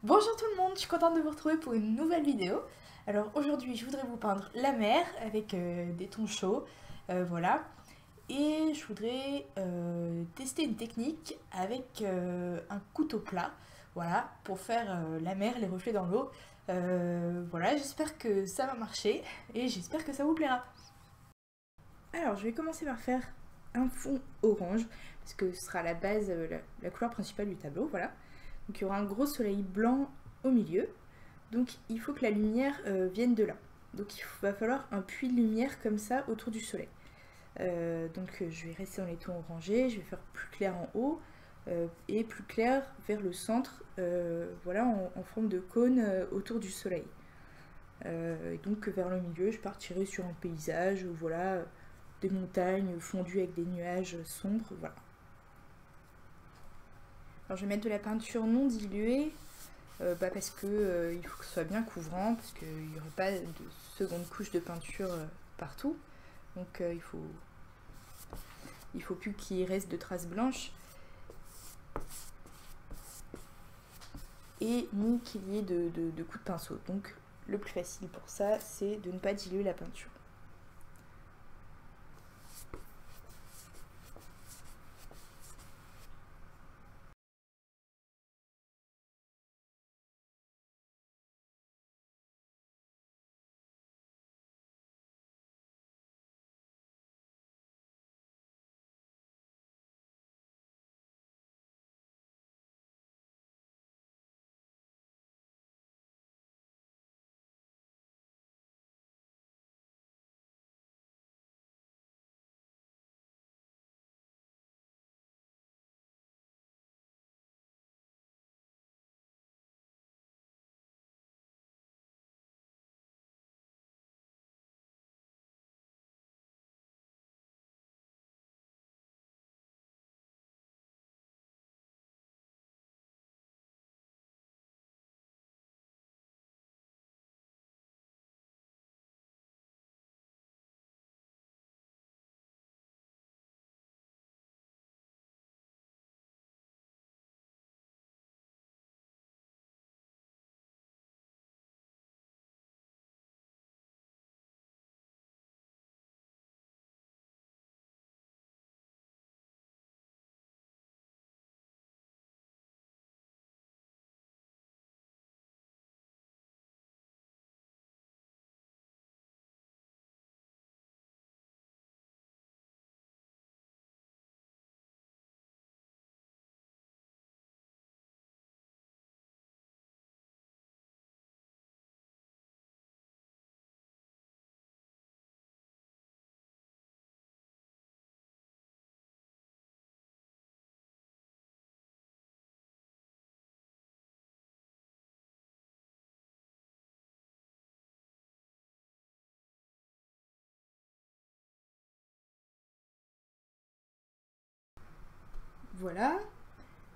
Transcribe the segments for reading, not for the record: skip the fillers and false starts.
Bonjour tout le monde, je suis contente de vous retrouver pour une nouvelle vidéo. Alors aujourd'hui je voudrais vous peindre la mer avec des tons chauds, voilà. Et je voudrais tester une technique avec un couteau plat, voilà, pour faire la mer, les reflets dans l'eau. Voilà, j'espère que ça va marcher et j'espère que ça vous plaira. Alors je vais commencer par faire un fond orange, parce que ce sera la base, la couleur principale du tableau, voilà. Donc il y aura un gros soleil blanc au milieu. Donc il faut que la lumière vienne de là. Donc il va falloir un puits de lumière comme ça autour du soleil. Je vais rester dans les tons orangés, je vais faire plus clair en haut et plus clair vers le centre, voilà, en forme de cône autour du soleil. Et donc vers le milieu, je partirai sur un paysage, voilà, des montagnes fondues avec des nuages sombres, voilà. Alors je vais mettre de la peinture non diluée, parce que il faut que ce soit bien couvrant, parce qu'il n'y aurait pas de seconde couche de peinture partout. Donc il faut plus qu'il reste de traces blanches. Et ni qu'il y ait de coups de pinceau. Donc le plus facile pour ça, c'est de ne pas diluer la peinture. Voilà.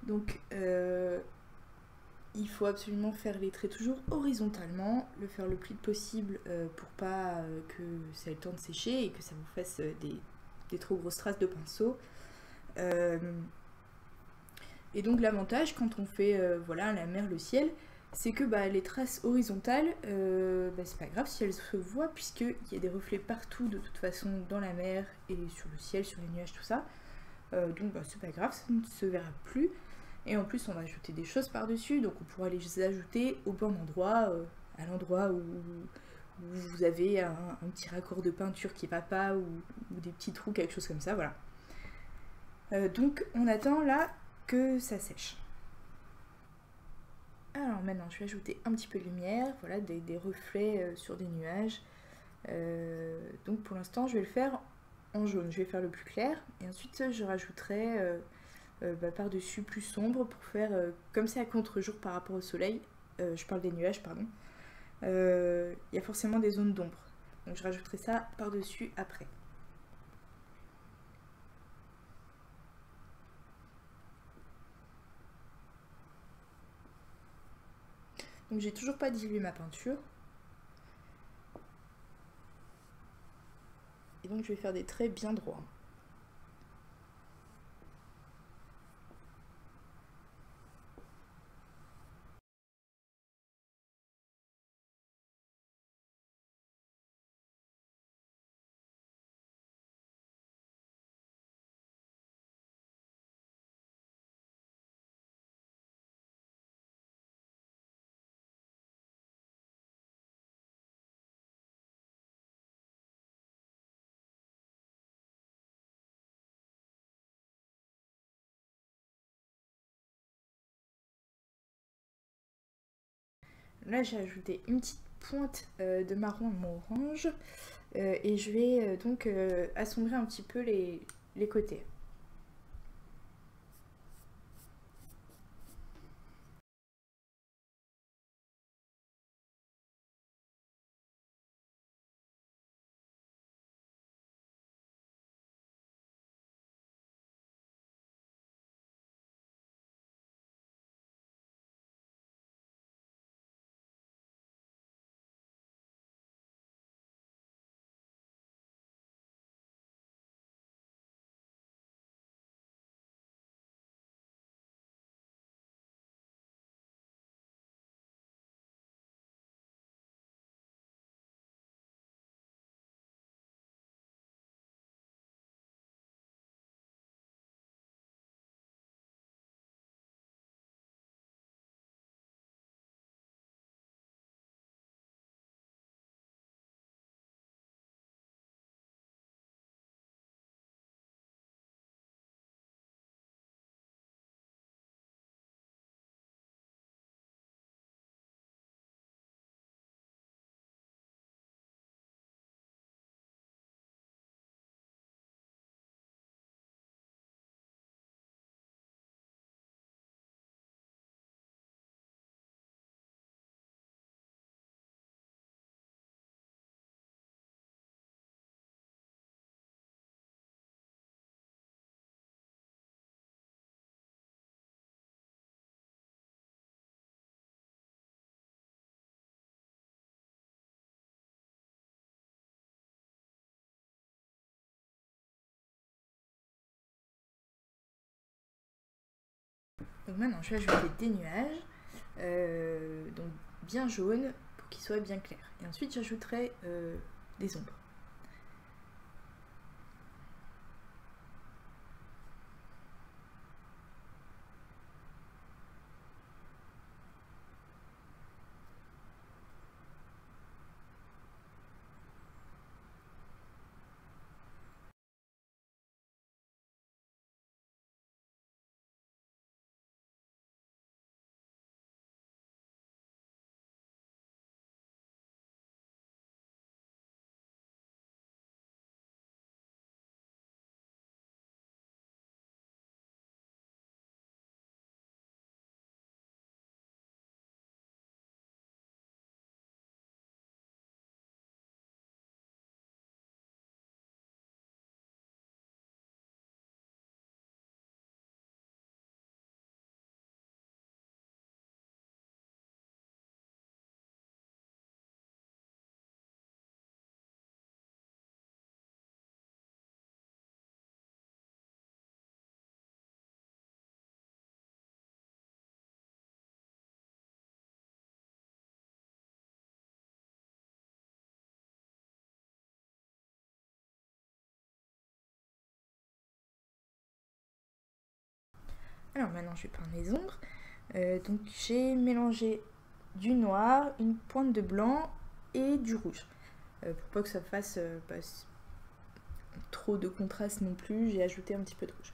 Donc il faut absolument faire les traits toujours horizontalement, le faire le plus vite possible pour pas que ça ait le temps de sécher et que ça vous fasse des trop grosses traces de pinceau. Et donc l'avantage quand on fait voilà, la mer, le ciel, c'est que les traces horizontales, c'est pas grave si elles se voient, puisqu'il y a des reflets partout de toute façon dans la mer et sur le ciel, sur les nuages, tout ça. Donc c'est pas grave, ça ne se verra plus. Et en plus on va ajouter des choses par-dessus, donc on pourra les ajouter au bon endroit, à l'endroit où vous avez un petit raccord de peinture qui va pas, ou des petits trous, quelque chose comme ça, voilà. Donc on attend là que ça sèche. Alors maintenant je vais ajouter un petit peu de lumière, voilà, des reflets sur des nuages. Donc pour l'instant je vais le faire en jaune, je vais faire le plus clair et ensuite je rajouterai par-dessus plus sombre pour faire comme c'est à contre-jour par rapport au soleil, je parle des nuages pardon, il y a forcément des zones d'ombre, donc je rajouterai ça par-dessus après. Donc j'ai toujours pas dilué ma peinture. Et donc je vais faire des traits bien droits. là j'ai ajouté une petite pointe de marron à mon orange et je vais donc assombrir un petit peu les côtés. Donc maintenant je vais ajouter des nuages, donc bien jaunes pour qu'ils soient bien clairs. Et ensuite j'ajouterai des ombres. Alors maintenant je vais peindre les ombres. Donc j'ai mélangé du noir, une pointe de blanc et du rouge. Pour pas que ça fasse trop de contraste non plus, j'ai ajouté un petit peu de rouge.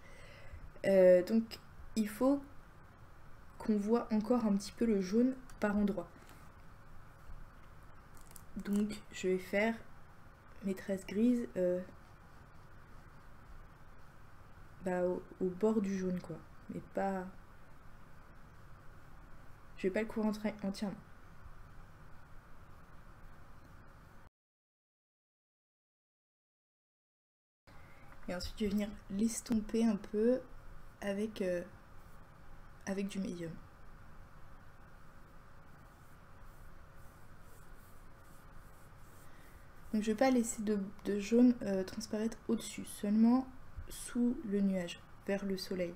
Donc il faut qu'on voit encore un petit peu le jaune par endroits. Donc je vais faire mes tresses grises au bord du jaune quoi. Mais pas... Je vais pas le couvrir entièrement. Et ensuite je vais venir l'estomper un peu avec du médium. Donc je ne vais pas laisser de jaune transparaître au-dessus, seulement sous le nuage, vers le soleil.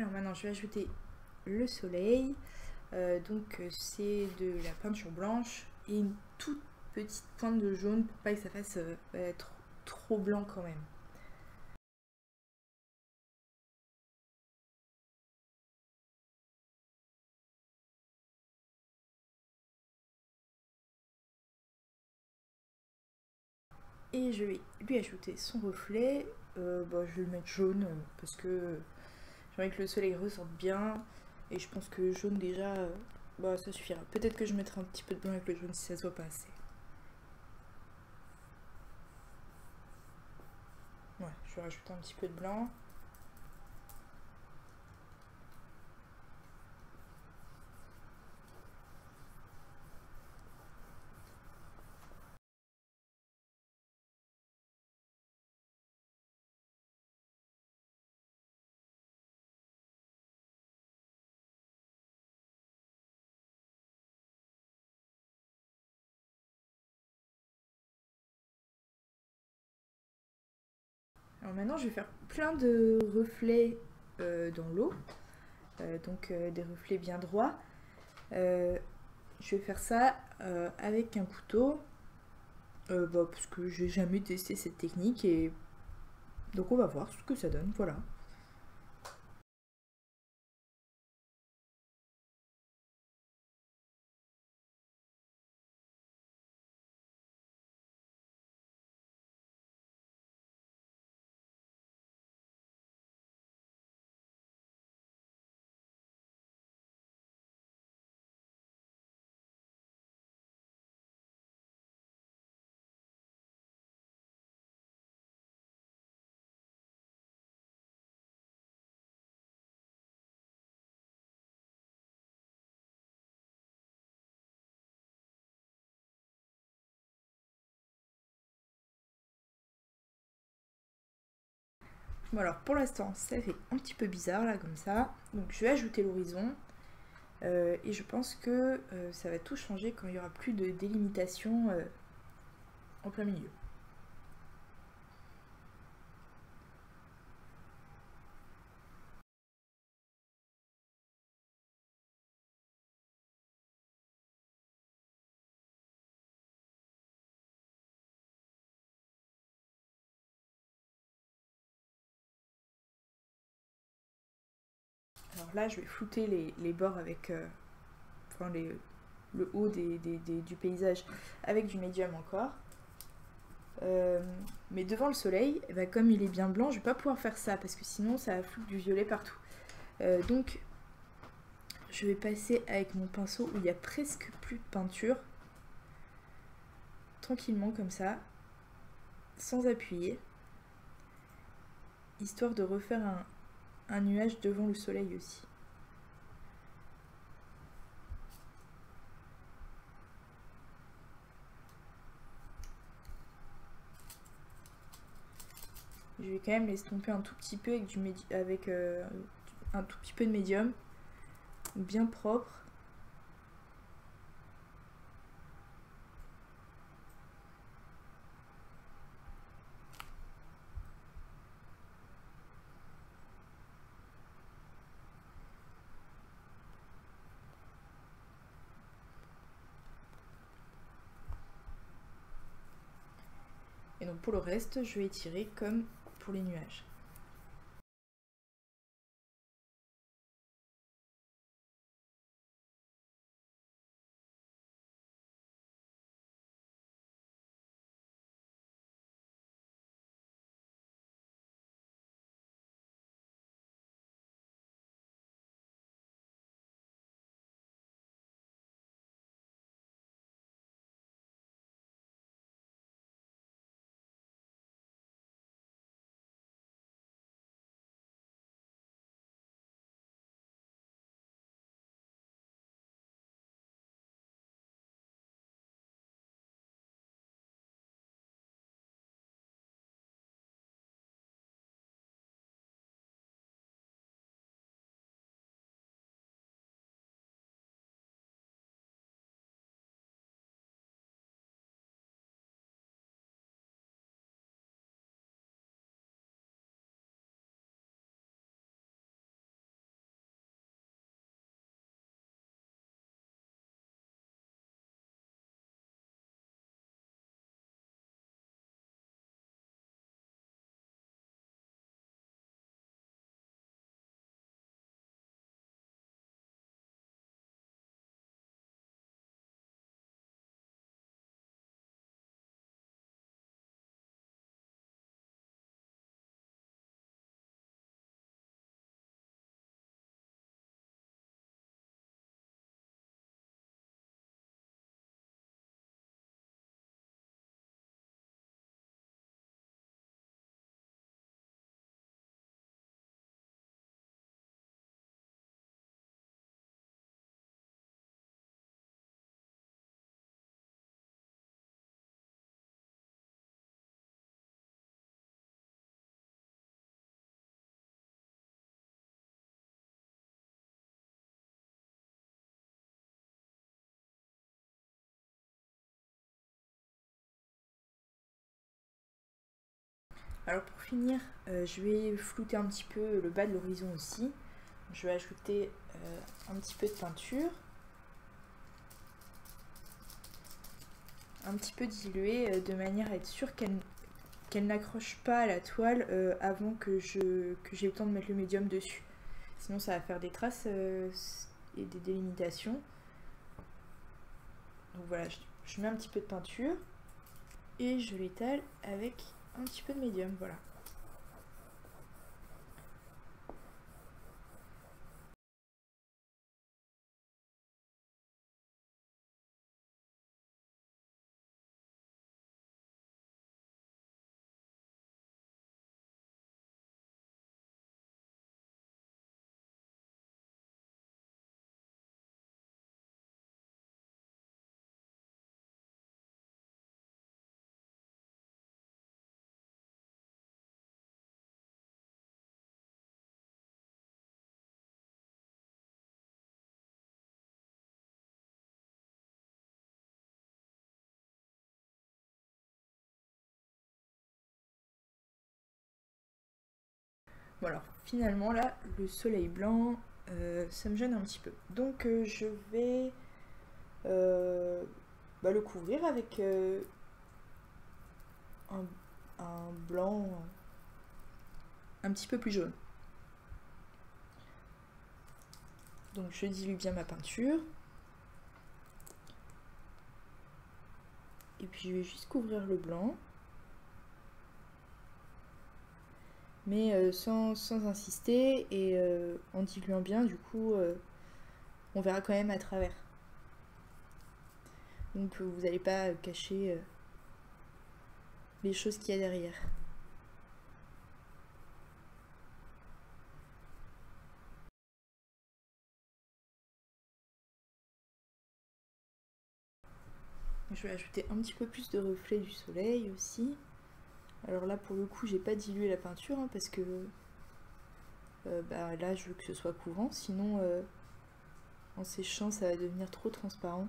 Alors maintenant je vais ajouter le soleil. Donc c'est de la peinture blanche et une toute petite pointe de jaune pour pas que ça fasse trop blanc quand même. Et je vais lui ajouter son reflet. Je vais le mettre jaune parce que j'ai envie que le soleil ressorte bien. Et je pense que jaune déjà, ça suffira. Peut-être que je mettrai un petit peu de blanc avec le jaune si ça se voit pas assez. Ouais, je vais rajouter un petit peu de blanc. Alors maintenant, je vais faire plein de reflets dans l'eau. Donc des reflets bien droits. Je vais faire ça avec un couteau. Parce que j'ai jamais testé cette technique et donc on va voir ce que ça donne, voilà. Bon alors pour l'instant ça fait un petit peu bizarre là comme ça, donc je vais ajouter l'horizon et je pense que ça va tout changer quand il n'y aura plus de délimitation en plein milieu. Alors là je vais flouter les bords avec enfin le haut du paysage avec du médium encore. Mais devant le soleil, comme il est bien blanc, je vais pas pouvoir faire ça parce que sinon ça va foutre du violet partout. Donc je vais passer avec mon pinceau où il y a presque plus de peinture, tranquillement comme ça, sans appuyer, histoire de refaire un nuage devant le soleil aussi. Je vais quand même l'estomper un tout petit peu avec un tout petit peu de médium, bien propre. Et donc pour le reste, je vais étirer comme pour les nuages. Alors pour finir, je vais flouter un petit peu le bas de l'horizon aussi. Je vais ajouter un petit peu de peinture. Un petit peu diluée de manière à être sûre qu'elle n'accroche pas à la toile avant que j'ai eu le temps de mettre le médium dessus. Sinon ça va faire des traces et des délimitations. Donc voilà, je mets un petit peu de peinture et je l'étale avec un petit peu de médium, voilà. Bon alors finalement là, le soleil blanc, ça me gêne un petit peu. Donc je vais le couvrir avec un blanc un petit peu plus jaune. Donc je dilue bien ma peinture. Et puis je vais juste couvrir le blanc. Mais sans insister et en diluant bien, du coup on verra quand même à travers. Donc vous n'allez pas cacher les choses qu'il y a derrière. Je vais ajouter un petit peu plus de reflet du soleil aussi. Alors là pour le coup j'ai pas dilué la peinture hein, parce que là je veux que ce soit couvrant, sinon en séchant ça va devenir trop transparent.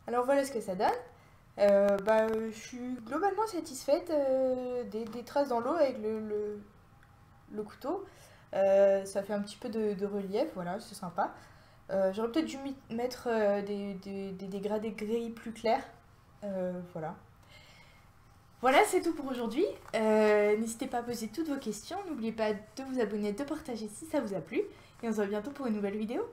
Alors voilà ce que ça donne. Je suis globalement satisfaite des traces dans l'eau avec le couteau. Ça fait un petit peu de relief, voilà, c'est sympa. J'aurais peut-être dû mettre des dégradés gris plus clairs. Voilà. Voilà, c'est tout pour aujourd'hui. N'hésitez pas à poser toutes vos questions. N'oubliez pas de vous abonner, de partager si ça vous a plu. Et on se voit bientôt pour une nouvelle vidéo.